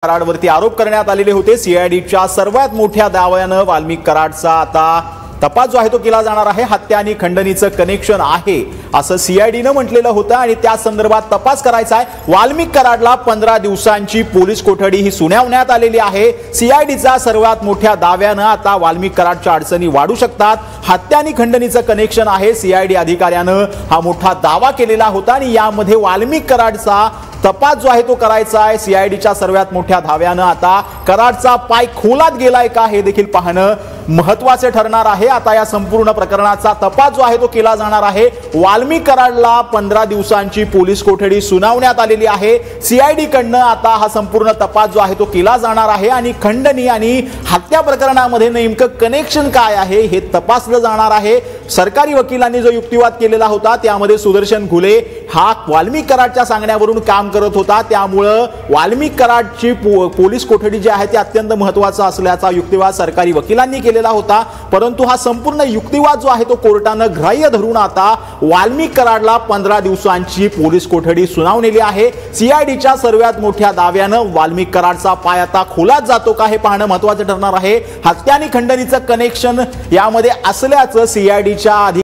कराडवरती आरोप करण्यात आलेले होते। सीआयडीच्या सर्वात मोठ्या दाव्यानं वाल्मिक कराडचा आता तपास जो आहे तो केला जाणार आहे। हत्या आणि खंडणीचं कनेक्शन आहे असं सीआयडीनं म्हटलेलं होतं आणि त्या संदर्भात तपास करायचा आहे। वाल्मिक कराडला 15 दिवसांची पोलीस कोठडी ही सुनावण्यात आलेली आहे। सीआयडीचा सर्वात मोठ्या दाव्यानं आता वाल्मिक कराडच्या अडचणी वाढू शकतात। हत्या आणि खंडणीचं कनेक्शन आहे। सीआयडी अधिकाऱ्यानं हा मोठा दावा केलेला होता आणि यामध्ये वाल्मिक कराडचा तपास जो आहे तो करायचा आहे। सीआयडीच्या सर्वात मोठ्या दाव्यानं आता कराडचा पाय खोलात गेलाय का हे देखील पाहणं महत्त्वाचे ठरणार आहे। आता या संपूर्ण प्रकरणाचा तपास जो आहे तो केला जाणार आहे। वाल्मिक कराडला 15 दिवसांची पोलीस कोठडी सुनावण्यात आलेली आहे। सीआयडी कडनं आता हा संपूर्ण तपास जो आहे तो केला जाणार आहे आणि खंडणी आणि हत्या प्रकरणामध्ये नेमकं कनेक्शन काय आहे हे तपासलं जाणार आहे। सरकारी वकिलांनी जो युक्तिवाद केलेला होता त्यामध्ये सुदर्शन घुले हा वाल्मिक कराडच्या सांगण्यावरून काम करत होता, त्यामुळे वाल्मिक कराडची पोलीस कोठडी जी आहे ती अत्यंत महत्त्वाचा असल्याचा युक्तिवाद सरकारी वकिलांनी केलेला होता। परंतु हा संपूर्ण युक्तिवाद जो आहे तो कोर्टानं ग्राह्य धरून आता वाल्मिक कराडला 15 दिवसांची पोलीस कोठडी सुनावलेली आहे। सीआयडीच्या सर्वात मोठ्या दाव्यानं वाल्मिक कराडचा पाय आता खोलात जातो का हे पाहणं महत्त्वाचं ठरणार आहे। हत्या आणि खंडणीचं कनेक्शन यामध्ये असल्याचं सीआयडीच्या